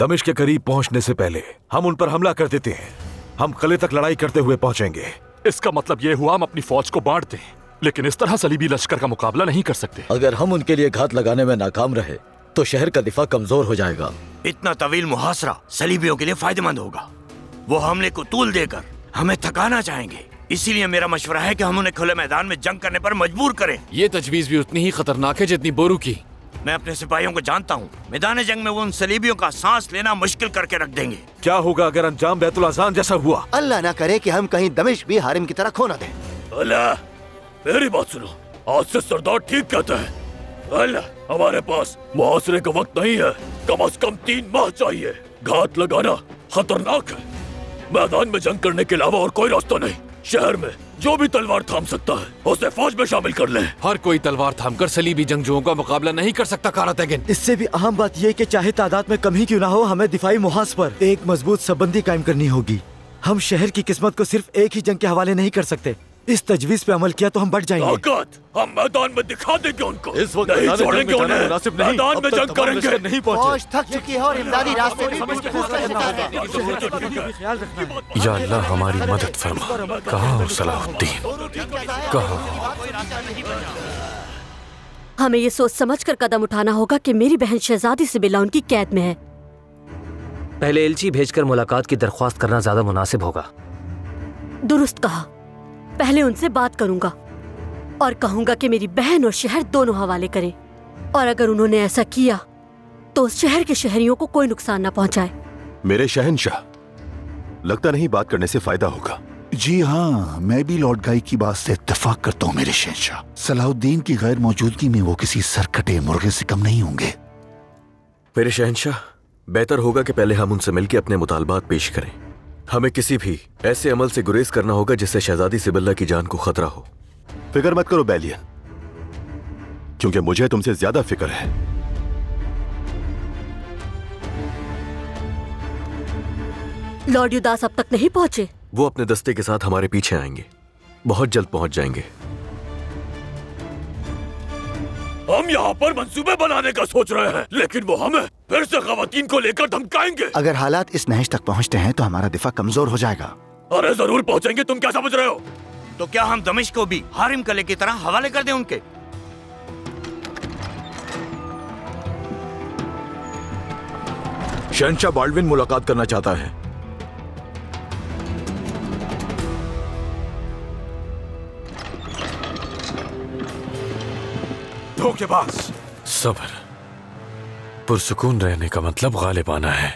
दमिश्क के करीब पहुंचने से पहले हम उन पर हमला कर देते हैं। हम किले तक लड़ाई करते हुए पहुंचेंगे। इसका मतलब ये हुआ हम अपनी फौज को बांट दें, लेकिन इस तरह सलीबी लश्कर का मुकाबला नहीं कर सकते। अगर हम उनके लिए घात लगाने में नाकाम रहे तो शहर का दिफा कमजोर हो जाएगा। इतना तवील मुहासरा सलीबियों के लिए फायदेमंद होगा। वो हमले को तूल देकर हमें थकाना चाहेंगे। इसीलिए मेरा मशवरा है कि हम उन्हें खुले मैदान में जंग करने पर मजबूर करें। ये तजवीज भी उतनी ही खतरनाक है जितनी बोरू की। मैं अपने सिपाहियों को जानता हूँ, मैदान जंग में वो उन सलीबियों का सांस लेना मुश्किल करके रख देंगे। क्या होगा अगर अंजाम बैतुल अज़ान जैसा हुआ? अल्लाह ना करे कि हम कहीं दमिश्क भी हारिम की तरह खो न दें। अल्लाह, मेरी बात सुनो, आज से सरदार ठीक कहता है। अल्लाह, हमारे पास मुहासरे का वक्त नहीं है, कम से कम 3 माह चाहिए। घात लगाना खतरनाक है। मैदान में जंग करने के अलावा और कोई रास्ता नहीं। शहर में जो भी तलवार थाम सकता है उसे फौज में शामिल कर ले। हर कोई तलवार थामकर सलीबी जंगजुओं का मुकाबला नहीं कर सकता कारातेगिन। इससे भी अहम बात यह कि चाहे तादाद में कम ही क्यों ना हो, हमें दिफाई मुहाज पर एक मजबूत सबंदी कायम करनी होगी। हम शहर की किस्मत को सिर्फ एक ही जंग के हवाले नहीं कर सकते। इस तजवीज पे अमल किया तो हम बढ़ जाएंगे। ताकत हम मैदान में दिखा देंगे उनको। इस वक्त नहीं छोड़ेंगे उन्हें। मुनासिब नहीं। मैदान में जंग करेंगे। नहीं पहुंचे। फौज थक चुकी है और इमदादी रास्ते भी या अल्लाह हमारी मदद फरमा। कहाँ हो सलाहुद्दीन, कहाँ? हमें ये सोच समझकर कदम उठाना होगा कि मेरी बहन शहजादी सिबिला उनकी कैद में है। पहले एलची भेजकर मुलाकात की दरख्वास्त करना ज्यादा मुनासिब होगा। दुरुस्त कहा। पहले उनसे बात करूंगा और कहूंगा कि मेरी बहन और शहर दोनों हवाले करें, और अगर उन्होंने ऐसा किया तो उस शहर के शहरियों को कोई नुकसान न पहुंचाए। मेरे शहंशाह, लगता नहीं बात करने से फायदा होगा। जी हाँ, मैं भी लॉर्ड गाई की बात से इत्तेफाक करता हूँ मेरे शहंशाह। सलाहुद्दीन की गैर मौजूदगी में वो किसी सरकटे मुर्गे से कम नहीं होंगे। मेरे शहंशाह, बेहतर होगा कि पहले हम उनसे मिलकर अपने मुतालबात पेश करें। हमें किसी भी ऐसे अमल से गुरेज करना होगा जिससे शहजादी सिबिल्ला की जान को खतरा हो। फिक्र मत करो बैलियन, क्योंकि मुझे तुमसे ज्यादा फिक्र है। लॉर्ड युदास अब तक नहीं पहुंचे। वो अपने दस्ते के साथ हमारे पीछे आएंगे, बहुत जल्द पहुंच जाएंगे। हम यहाँ पर मंसूबे बनाने का सोच रहे हैं, लेकिन वो हमें फिर से खवातीन को लेकर धमकाएंगे। अगर हालात इस नहज तक पहुँचते हैं तो हमारा दिफा कमजोर हो जाएगा। अरे जरूर पहुँचेंगे, तुम क्या समझ रहे हो? तो क्या हम दमिश्क को भी हारिम किले की तरह हवाले कर दें उनके? शहंशाह बाल्डविन मुलाकात करना चाहता है। धोखेबाज। सब्र, पुरसुकून रहने का मतलब गालिब आना है।